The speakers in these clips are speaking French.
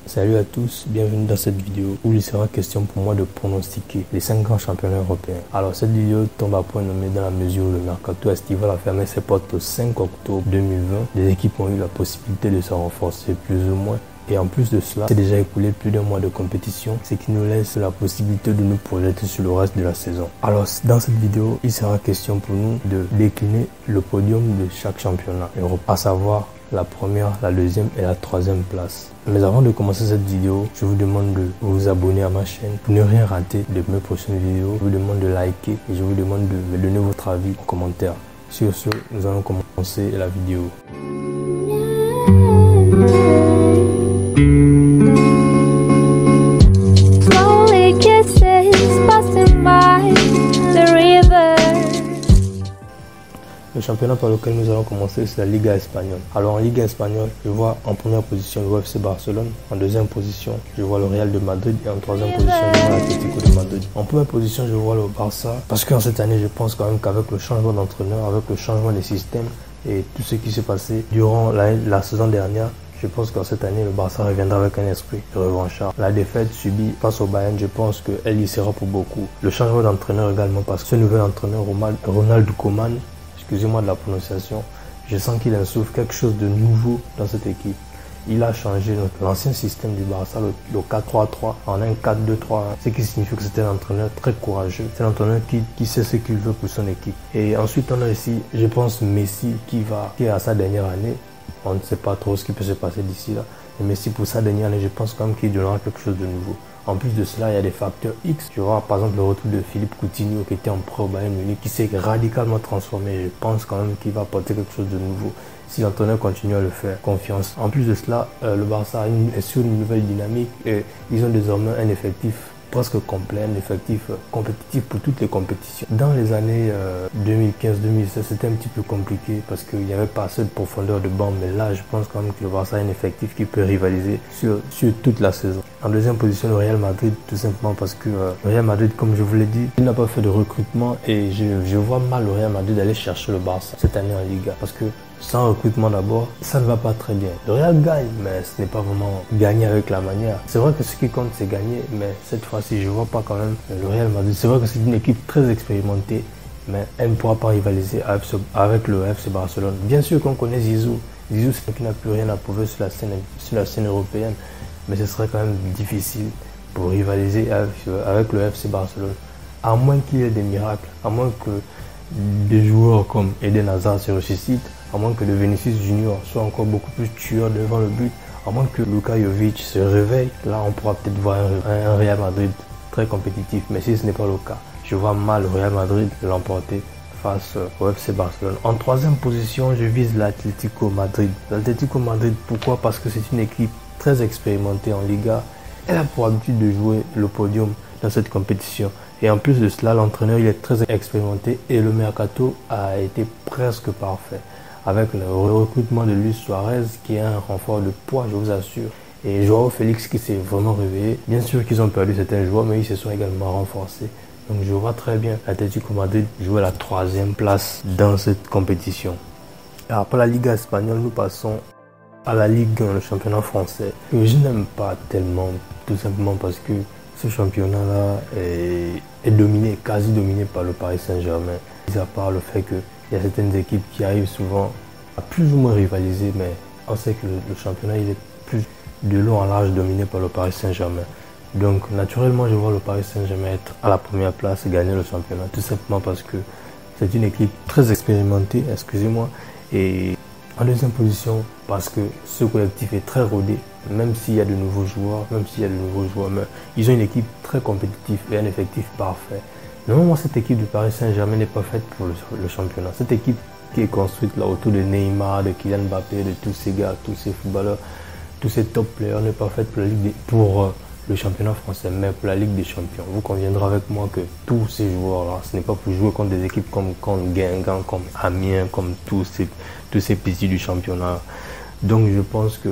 Salut à tous, bienvenue dans cette vidéo où il sera question pour moi de pronostiquer les 5 grands championnats européens. Alors cette vidéo tombe à point nommé dans la mesure où le mercato estival a fermé ses portes le 5 octobre 2020. Les équipes ont eu la possibilité de se renforcer plus ou moins. Et en plus de cela, c'est déjà écoulé plus d'un mois de compétition, ce qui nous laisse la possibilité de nous projeter sur le reste de la saison. Alors dans cette vidéo, il sera question pour nous de décliner le podium de chaque championnat européen, à savoir la première, la deuxième et la troisième place. Mais avant de commencer cette vidéo, je vous demande de vous abonner à ma chaîne pour ne rien rater de mes prochaines vidéos. Je vous demande de liker et je vous demande de me donner votre avis en commentaire. Sur ce, nous allons commencer la vidéo. Le championnat par lequel nous allons commencer, c'est la Liga espagnole. Alors en Liga espagnole, je vois en première position le FC Barcelone, en deuxième position, je vois le Real de Madrid et en troisième position, je vois l'Atlético de Madrid. En première position, je vois le Barça parce qu'en cette année, je pense quand même qu'avec le changement d'entraîneur, avec le changement des systèmes et tout ce qui s'est passé durant la saison dernière, je pense qu'en cette année, le Barça reviendra avec un esprit de revanchard. La défaite subie face au Bayern, je pense qu'elle y sera pour beaucoup. Le changement d'entraîneur également parce que ce nouvel entraîneur, Ronald Koeman, excusez-moi de la prononciation, je sens qu'il insouffle quelque chose de nouveau dans cette équipe. Il a changé l'ancien système du Barça, le 4-3-3, en un 4-2-3, ce qui signifie que c'était un entraîneur très courageux. C'est un entraîneur qui sait ce qu'il veut pour son équipe. Et ensuite, on a ici, je pense, Messi qui est à sa dernière année. On ne sait pas trop ce qui peut se passer d'ici là. Mais Messi, pour sa dernière année, je pense quand même qu'il donnera quelque chose de nouveau. En plus de cela, il y a des facteurs X. Tu vois, par exemple, le retour de Philippe Coutinho qui était en pro au Bayern Munich, qui s'est radicalement transformé. Je pense quand même qu'il va apporter quelque chose de nouveau si l'entraîneur continue à le faire confiance. En plus de cela, le Barça est sur une nouvelle dynamique et ils ont désormais un effectif presque complet, un effectif compétitif pour toutes les compétitions. Dans les années 2015-2016, c'était un petit peu compliqué parce qu'il n'y avait pas assez de profondeur de banc, mais là, je pense quand même que le Barça a un effectif qui peut rivaliser sur toute la saison. En deuxième position, le Real Madrid, tout simplement parce que le Real Madrid, comme je vous l'ai dit, il n'a pas fait de recrutement et je vois mal le Real Madrid aller chercher le Barça cette année en Liga parce que sans recrutement d'abord, ça ne va pas très bien. Le Real gagne, mais ce n'est pas vraiment gagner avec la manière. C'est vrai que ce qui compte, c'est gagner, mais cette fois-ci, je ne vois pas quand même le Real Madrid. C'est vrai que c'est une équipe très expérimentée, mais elle ne pourra pas rivaliser avec le FC Barcelone. Bien sûr qu'on connaît Zizou. Zizou, c'est qui n'a plus rien à prouver sur la scène européenne, mais ce serait quand même difficile pour rivaliser avec le FC Barcelone. À moins qu'il y ait des miracles, à moins que des joueurs comme Eden Hazard se ressuscitent, à moins que le Vinicius Junior soit encore beaucoup plus tueur devant le but, à moins que Luka Jovic se réveille, là on pourra peut-être voir un Real Madrid très compétitif. Mais si ce n'est pas le cas, je vois mal le Real Madrid l'emporter face au FC Barcelone. En troisième position, je vise l'Atlético Madrid. L'Atlético Madrid, pourquoi? Parce que c'est une équipe très expérimentée en Liga. Elle a pour habitude de jouer le podium dans cette compétition. Et en plus de cela, l'entraîneur il est très expérimenté et le mercato a été presque parfait. Avec le recrutement de Luis Suarez qui est un renfort de poids, je vous assure. Et Joao Félix qui s'est vraiment réveillé. Bien sûr qu'ils ont perdu certains joueurs, mais ils se sont également renforcés. Donc je vois très bien l'Atlético Madrid jouer la troisième place dans cette compétition. Et après la Liga espagnole, nous passons à la Ligue 1, le championnat français. Que je n'aime pas tellement, tout simplement parce que ce championnat-là est dominé, quasi dominé par le Paris Saint-Germain. Mis à part le fait qu'il y a certaines équipes qui arrivent souvent à plus ou moins rivaliser, mais on sait que le championnat il est plus de long en large dominé par le Paris Saint-Germain. Donc naturellement, je vois le Paris Saint-Germain être à la première place et gagner le championnat, tout simplement parce que c'est une équipe très expérimentée, excusez-moi, et en deuxième position, parce que ce collectif est très rodé, même s'il y a de nouveaux joueurs, mais ils ont une équipe très compétitive et un effectif parfait. Normalement, cette équipe du Paris Saint-Germain n'est pas faite pour le championnat. Cette équipe qui est construite là autour de Neymar, de Kylian Mbappé, de tous ces gars, tous ces footballeurs, tous ces top players n'est pas faite pour le championnat français, mais pour la Ligue des Champions. Vous conviendrez avec moi que tous ces joueurs-là, ce n'est pas pour jouer contre des équipes comme Guingamp, comme Amiens, comme tous ces petits du championnat. Donc je pense que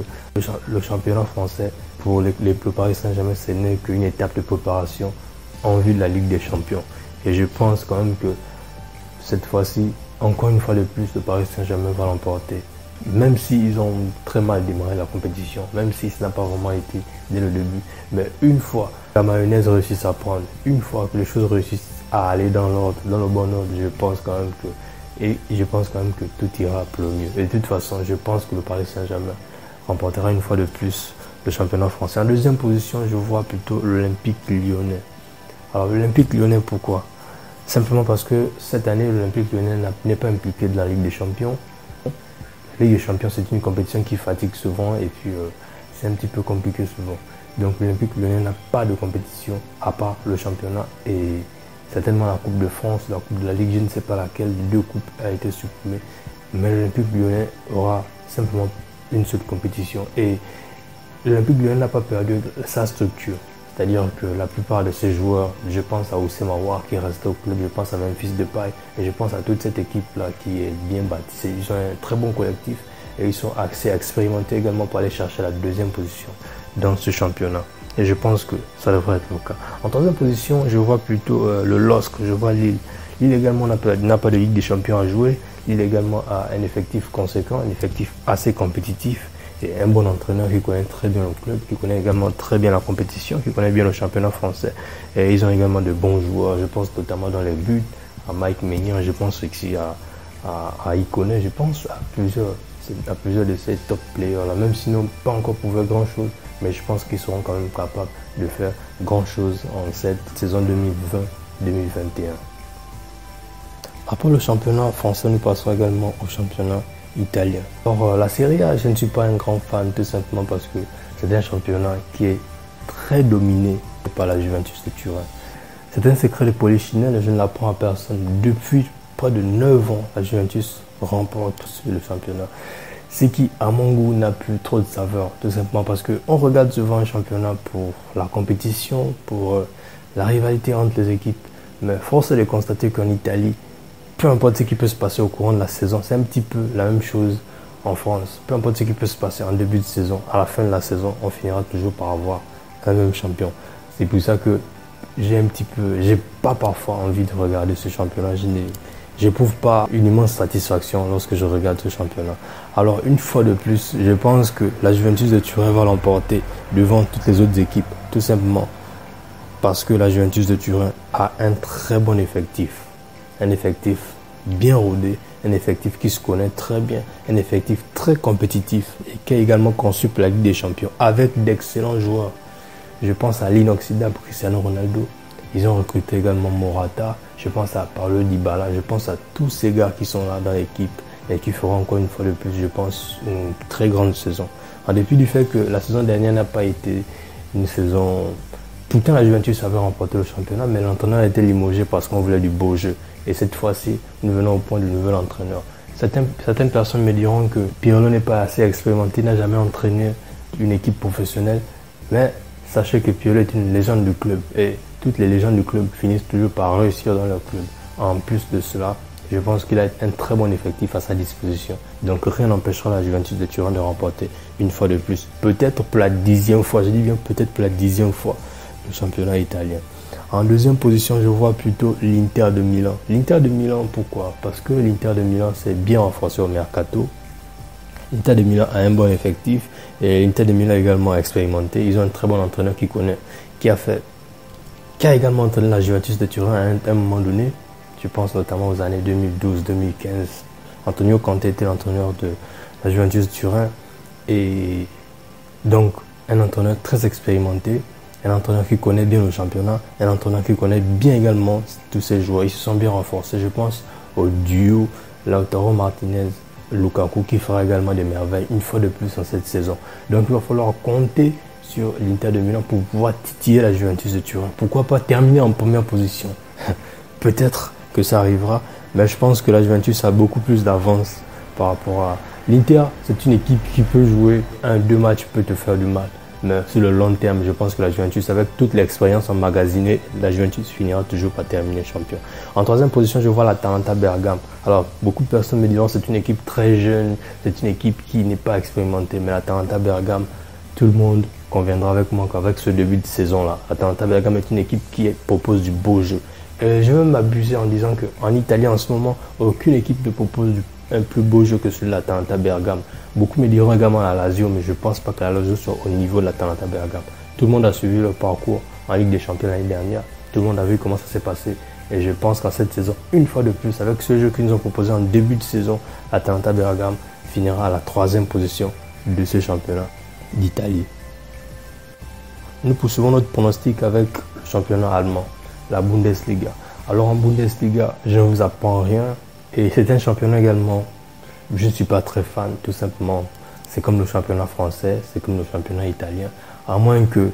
le championnat français, pour le Paris Saint-Germain, ce n'est qu'une étape de préparation en vue de la Ligue des Champions. Et je pense quand même que cette fois-ci, encore une fois de plus, le Paris Saint-Germain va l'emporter. même s'ils ont très mal démarré la compétition, même si ça n'a pas vraiment été dès le début, mais une fois que la mayonnaise réussit à prendre, une fois que les choses réussissent à aller dans l'ordre, dans le bon ordre, je pense quand même que tout ira pour le mieux. Et de toute façon, je pense que le Paris Saint-Germain remportera une fois de plus le championnat français. En deuxième position, je vois plutôt l'Olympique Lyonnais. Alors l'Olympique Lyonnais, pourquoi? Simplement parce que cette année, l'Olympique Lyonnais n'est pas impliqué de la Ligue des Champions. La Ligue des Champions, c'est une compétition qui fatigue souvent et puis c'est un petit peu compliqué souvent. Donc l'Olympique Lyonnais n'a pas de compétition à part le championnat et certainement la Coupe de France, la Coupe de la Ligue, je ne sais pas laquelle des deux coupes a été supprimée. Mais l'Olympique Lyonnais aura simplement une seule compétition et l'Olympique Lyonnais n'a pas perdu sa structure. C'est-à-dire que la plupart de ces joueurs, je pense à Oussem Aouar qui reste au club, je pense à Memphis Depay et je pense à toute cette équipe-là qui est bien bâtie. Ils ont un très bon collectif et ils sont assez expérimentés également pour aller chercher la deuxième position dans ce championnat. Et je pense que ça devrait être le cas. En troisième position, je vois plutôt le LOSC, je vois Lille. Lille également n'a pas de Ligue des Champions à jouer. Lille également a un effectif conséquent, un effectif assez compétitif. Et un bon entraîneur qui connaît très bien le club, qui connaît également très bien la compétition, qui connaît bien le championnat français. Et ils ont également de bons joueurs, je pense notamment dans les buts, à Mike Maignan, je pense aussi à Ikoné, je pense à plusieurs de ces top players là, même s'ils n'ont pas encore prouvé grand chose, mais je pense qu'ils seront quand même capables de faire grand chose en cette saison 2020-2021. Après le championnat français, nous passons également au championnat italien. Alors la Serie A, je ne suis pas un grand fan tout simplement parce que c'est un championnat qui est très dominé par la Juventus de Turin. C'est un secret de polichinelle, je ne l'apprends à personne. Depuis près de 9 ans, la Juventus remporte le championnat. Ce qui, à mon goût, n'a plus trop de saveur, tout simplement parce qu'on regarde souvent un championnat pour la compétition, pour la rivalité entre les équipes. Mais force est de constater qu'en Italie, peu importe ce qui peut se passer au courant de la saison, c'est un petit peu la même chose en France. Peu importe ce qui peut se passer en début de saison, à la fin de la saison, on finira toujours par avoir un même champion. C'est pour ça que j'ai pas parfois envie de regarder ce championnat. J'éprouve pas une immense satisfaction lorsque je regarde ce championnat. Alors une fois de plus, je pense que la Juventus de Turin va l'emporter devant toutes les autres équipes, tout simplement parce que la Juventus de Turin a un très bon effectif. Un effectif bien rodé, un effectif qui se connaît très bien, un effectif très compétitif et qui est également conçu pour la Ligue des Champions avec d'excellents joueurs. Je pense à l'inoxydable Cristiano Ronaldo. Ils ont recruté également Morata. Je pense à Paulo Dybala. Je pense à tous ces gars qui sont là dans l'équipe et qui feront encore une fois de plus, je pense, une très grande saison. En dépit du fait que la saison dernière n'a pas été une saison... Pourtant, la Juventus avait remporté le championnat, mais l'entraîneur a été limogé parce qu'on voulait du beau jeu. Et cette fois-ci, nous venons au point du nouvel entraîneur. Certaines personnes me diront que Pirlo n'est pas assez expérimenté, n'a jamais entraîné une équipe professionnelle. Mais sachez que Pirlo est une légende du club. Et toutes les légendes du club finissent toujours par réussir dans leur club. En plus de cela, je pense qu'il a un très bon effectif à sa disposition. Donc rien n'empêchera la Juventus de Turin de remporter une fois de plus. Peut-être pour la 10e fois, je dis bien peut-être pour la 10e fois, le championnat italien. En deuxième position, je vois plutôt l'Inter de Milan. L'Inter de Milan, pourquoi? Parce que l'Inter de Milan s'est bien renforcé au mercato. L'Inter de Milan a un bon effectif et l'Inter de Milan a également expérimenté. Ils ont un très bon entraîneur qui a également entraîné la Juventus de Turin à un moment donné. Je pense notamment aux années 2012-2015. Antonio Conte était l'entraîneur de la Juventus de Turin et donc un entraîneur très expérimenté. Un entraîneur qui connaît bien le championnat, un entraîneur qui connaît bien également tous ces joueurs. Ils se sont bien renforcés. Je pense au duo Lautaro Martinez-Lukaku qui fera également des merveilles une fois de plus en cette saison. Donc il va falloir compter sur l'Inter de Milan pour pouvoir titiller la Juventus de Turin. Pourquoi pas terminer en première position? Peut-être que ça arrivera, mais je pense que la Juventus a beaucoup plus d'avance par rapport à l'Inter. C'est une équipe qui peut jouer 1-2 matchs, peut te faire du mal. Mais sur le long terme, je pense que la Juventus, avec toute l'expérience emmagasinée, la Juventus finira toujours par terminer champion. En troisième position, je vois l'Atalanta Bergame. Alors, beaucoup de personnes me diront que c'est une équipe très jeune, c'est une équipe qui n'est pas expérimentée. Mais l'Atalanta Bergame, tout le monde conviendra avec moi qu'avec ce début de saison-là, l'Atalanta Bergame est une équipe qui propose du beau jeu. Je vais m'abuser en disant qu'en Italie, en ce moment, aucune équipe ne propose un plus beau jeu que celui de l'Atalanta Bergame. Beaucoup me diront également la Lazio, mais je ne pense pas que la Lazio soit au niveau de l'Atalanta Bergame. Tout le monde a suivi le parcours en Ligue des Champions l'année dernière. Tout le monde a vu comment ça s'est passé. Et je pense qu'en cette saison, une fois de plus, avec ce jeu qu'ils nous ont proposé en début de saison, l'Atalanta Bergame finira à la 3e position de ce championnat d'Italie. Nous poursuivons notre pronostic avec le championnat allemand, la Bundesliga. Alors en Bundesliga, je ne vous apprends rien. Et c'est un championnat également, je ne suis pas très fan, tout simplement. C'est comme le championnat français, c'est comme le championnat italien. À moins que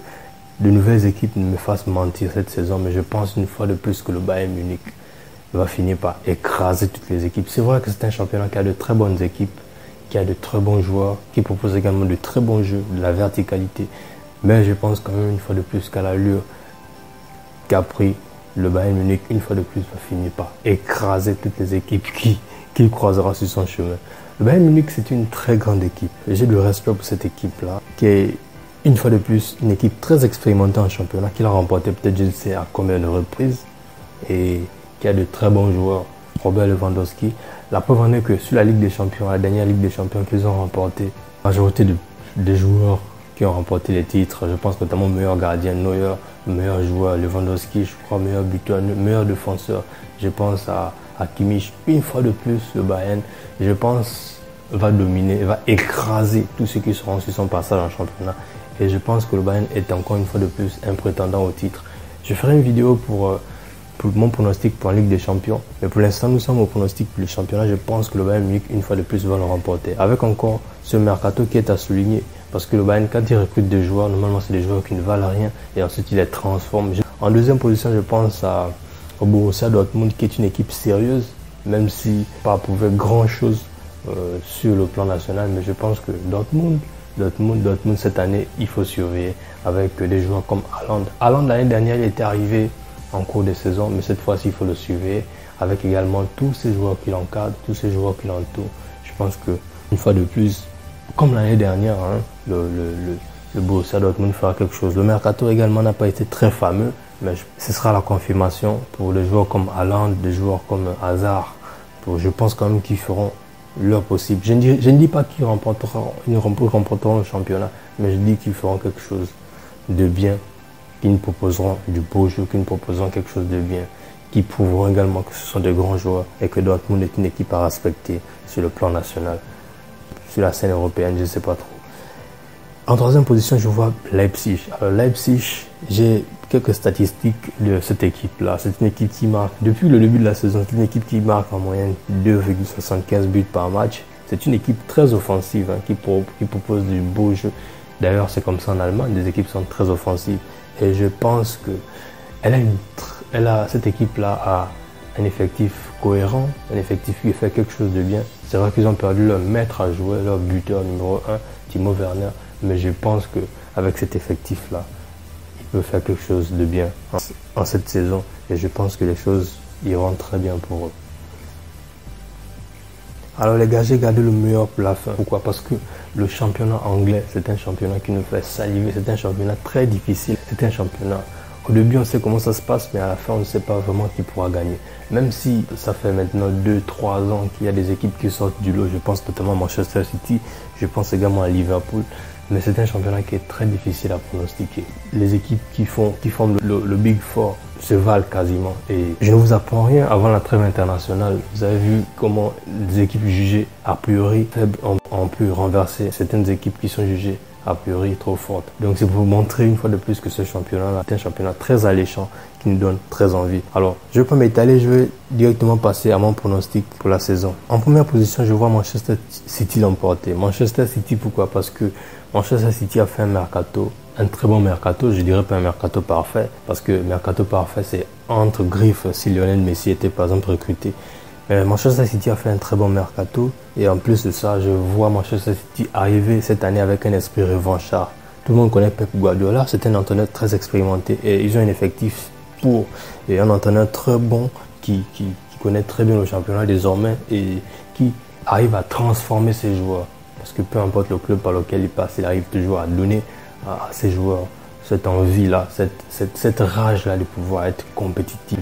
de nouvelles équipes ne me fassent mentir cette saison, mais je pense une fois de plus que le Bayern Munich va finir par écraser toutes les équipes. C'est vrai que c'est un championnat qui a de très bonnes équipes, qui a de très bons joueurs, qui propose également de très bons jeux, de la verticalité. Mais je pense quand même une fois de plus qu'à l'allure qu'a pris le Bayern Munich, une fois de plus, va finir par écraser toutes les équipes qu'il croisera sur son chemin. Le Bayern Munich, c'est une très grande équipe. J'ai du respect pour cette équipe-là, qui est une fois de plus une équipe très expérimentée en championnat, qui l'a remporté peut-être je ne sais à combien de reprises, et qui a de très bons joueurs. Robert Lewandowski. La preuve en est que sur la Ligue des Champions, la dernière Ligue des Champions qu'ils ont remporté, la majorité des joueurs qui ont remporté les titres, je pense notamment meilleur gardien, Neuer, meilleur joueur, Lewandowski, je crois meilleur buteur, meilleur défenseur. Je pense à Kimmich. Une fois de plus, le Bayern, je pense, va dominer, va écraser tous ceux qui seront sur son passage en championnat. Et je pense que le Bayern est encore une fois de plus un prétendant au titre. Je ferai une vidéo pour mon pronostic pour la Ligue des Champions. Mais pour l'instant, nous sommes au pronostic pour le championnat. Je pense que le Bayern Munich, une fois de plus, va le remporter. Avec encore ce mercato qui est à souligner. Parce que le Bayern, quand il recrute des joueurs, normalement, c'est des joueurs qui ne valent rien. Et ensuite, il les transforme. En deuxième position, je pense au Borussia Dortmund, qui est une équipe sérieuse. Même si pas prouvé grand-chose sur le plan national. Mais je pense que Dortmund, cette année, il faut surveiller. Avec des joueurs comme Haaland. Haaland, l'année dernière, il était arrivé en cours de saison, mais cette fois-ci, il faut le surveiller avec également tous ces joueurs qui l'encadrent, tous ces joueurs qui l'entourent. Je pense qu'une fois de plus, comme l'année dernière, le Borussia Dortmund fera quelque chose. Le mercato également n'a pas été très fameux, mais ce sera la confirmation pour des joueurs comme Haaland, des joueurs comme Hazard. Je pense quand même qu'ils feront leur possible. Je ne dis pas qu'ils remporteront le championnat, mais je dis qu'ils feront quelque chose de bien, qui nous proposeront du beau jeu, qui nous proposeront quelque chose de bien, qui prouveront également que ce sont de grands joueurs et que Dortmund est une équipe à respecter sur le plan national, sur la scène européenne, je ne sais pas trop. En troisième position, je vois Leipzig. Alors Leipzig, j'ai quelques statistiques de cette équipe-là. C'est une équipe qui marque, depuis le début de la saison, c'est une équipe qui marque en moyenne 2,75 buts par match. C'est une équipe très offensive qui propose du beau jeu. D'ailleurs, c'est comme ça en Allemagne, les équipes sont très offensives. Et je pense que cette équipe-là a un effectif cohérent, un effectif qui fait quelque chose de bien. C'est vrai qu'ils ont perdu leur maître à jouer, leur buteur numéro 1, Timo Werner. Mais je pense qu'avec cet effectif-là, il peut faire quelque chose de bien en cette saison. Et je pense que les choses iront très bien pour eux. Alors les gars, j'ai gardé le meilleur pour la fin. Pourquoi? Parce que le championnat anglais, c'est un championnat qui nous fait saliver. C'est un championnat très difficile. C'est un championnat. Au début, on sait comment ça se passe, mais à la fin, on ne sait pas vraiment qui pourra gagner. Même si ça fait maintenant 2-3 ans qu'il y a des équipes qui sortent du lot. Je pense notamment à Manchester City. Je pense également à Liverpool. Mais c'est un championnat qui est très difficile à pronostiquer. Les équipes qui forment le Big Four se valent quasiment. Et je ne vous apprends rien avant la trêve internationale. Vous avez vu comment des équipes jugées a priori faibles ont pu renverser certaines équipes qui sont jugées a priori trop fortes. Donc c'est pour vous montrer une fois de plus que ce championnat-là est un championnat très alléchant qui nous donne très envie. Alors, je ne vais pas m'étaler, je vais directement passer à mon pronostic pour la saison. En première position, je vois Manchester City l'emporter. Manchester City, pourquoi? Parce que Manchester City a fait un très bon mercato. Je dirais pas un mercato parfait, parce que mercato parfait, c'est entre griffes si Lionel Messi était par exemple recruté. Manchester City a fait un très bon mercato. Et en plus de ça, je vois Manchester City arriver cette année avec un esprit revanchard. Tout le monde connaît Pep Guardiola, c'est un entraîneur très expérimenté. Et ils ont un effectif et un entraîneur très bon qui connaît très bien le championnat désormais et qui arrive à transformer ses joueurs. Parce que peu importe le club par lequel il passe, il arrive toujours à donner à ses joueurs cette envie-là, cette rage-là de pouvoir être compétitif.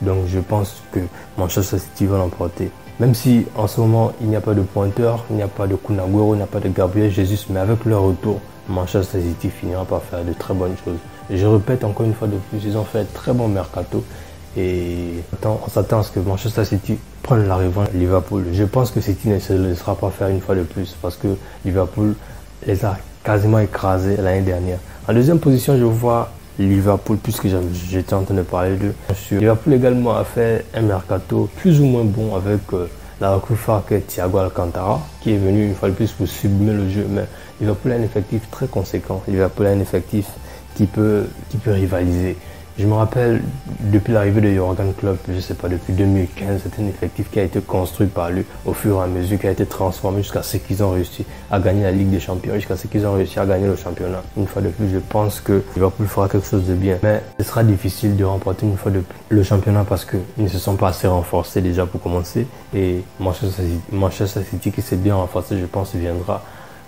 Donc je pense que Manchester City va l'emporter. Même si en ce moment il n'y a pas de pointeur, il n'y a pas de Kun Agüero, il n'y a pas de Gabriel Jesus, mais avec leur retour, Manchester City finira par faire de très bonnes choses. Et je répète encore une fois de plus, ils ont fait un très bon mercato. Et on s'attend à ce que Manchester City prenne la revanche de Liverpool. Je pense que City ne se laissera pas faire une fois de plus parce que Liverpool les a quasiment écrasés l'année dernière. En deuxième position, je vois Liverpool, puisque j'étais en train de parler d'eux. Liverpool également a fait un mercato plus ou moins bon avec la recrue phare que Thiago Alcantara, qui est venu une fois de plus pour sublimer le jeu. Mais Liverpool a un effectif très conséquent. Liverpool a un effectif qui peut rivaliser. Je me rappelle, depuis l'arrivée de Jürgen Klopp, je ne sais pas, depuis 2015, c'est un effectif qui a été construit par lui au fur et à mesure, qui a été transformé jusqu'à ce qu'ils ont réussi à gagner la Ligue des Champions, jusqu'à ce qu'ils ont réussi à gagner le championnat. Une fois de plus, je pense que Liverpool fera quelque chose de bien. Mais ce sera difficile de remporter une fois de plus le championnat parce qu'ils ne se sont pas assez renforcés déjà pour commencer. Et Manchester City qui s'est bien renforcé, je pense, viendra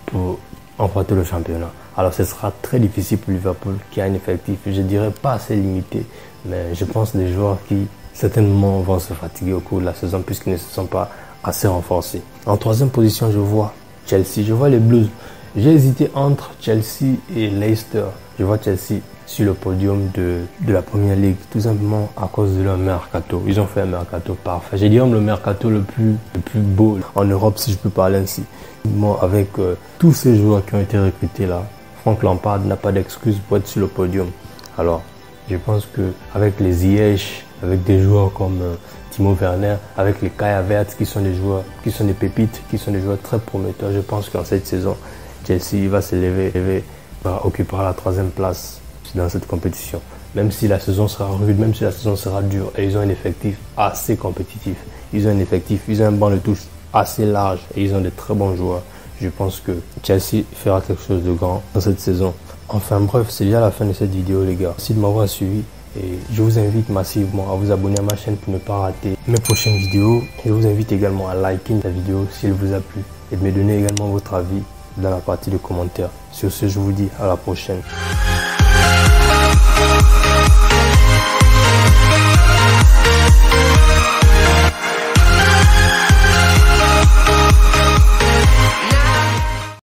pour remporter le championnat. Alors ce sera très difficile pour Liverpool qui a un effectif, je dirais pas assez limité, mais je pense des joueurs qui certainement vont se fatiguer au cours de la saison puisqu'ils ne se sont pas assez renforcés. En troisième position, je vois Chelsea, je vois les Blues. J'ai hésité entre Chelsea et Leicester. Je vois Chelsea sur le podium de la Première Ligue, tout simplement à cause de leur mercato. Ils ont fait un mercato parfait. Je dirais même le mercato le plus beau en Europe, si je peux parler ainsi. Avec tous ces joueurs qui ont été recrutés là, Frank Lampard n'a pas d'excuse pour être sur le podium. Alors, je pense qu'avec les Ziyech, avec des joueurs comme Timo Werner, avec les Kai Havertz qui sont des joueurs, qui sont des pépites, qui sont des joueurs très prometteurs, je pense qu'en cette saison, Chelsea va s'élever, occupera la 3e place dans cette compétition. Même si la saison sera rude, même si la saison sera dure, et ils ont un effectif assez compétitif. Ils ont un banc de touche assez large et ils ont de très bons joueurs. Je pense que Chelsea fera quelque chose de grand dans cette saison. Enfin bref, c'est déjà la fin de cette vidéo les gars. Merci de m'avoir suivi et je vous invite massivement à vous abonner à ma chaîne pour ne pas rater mes prochaines vidéos. Je vous invite également à liker la vidéo si elle vous a plu et de me donner également votre avis dans la partie de commentaires. Sur ce, je vous dis à la prochaine.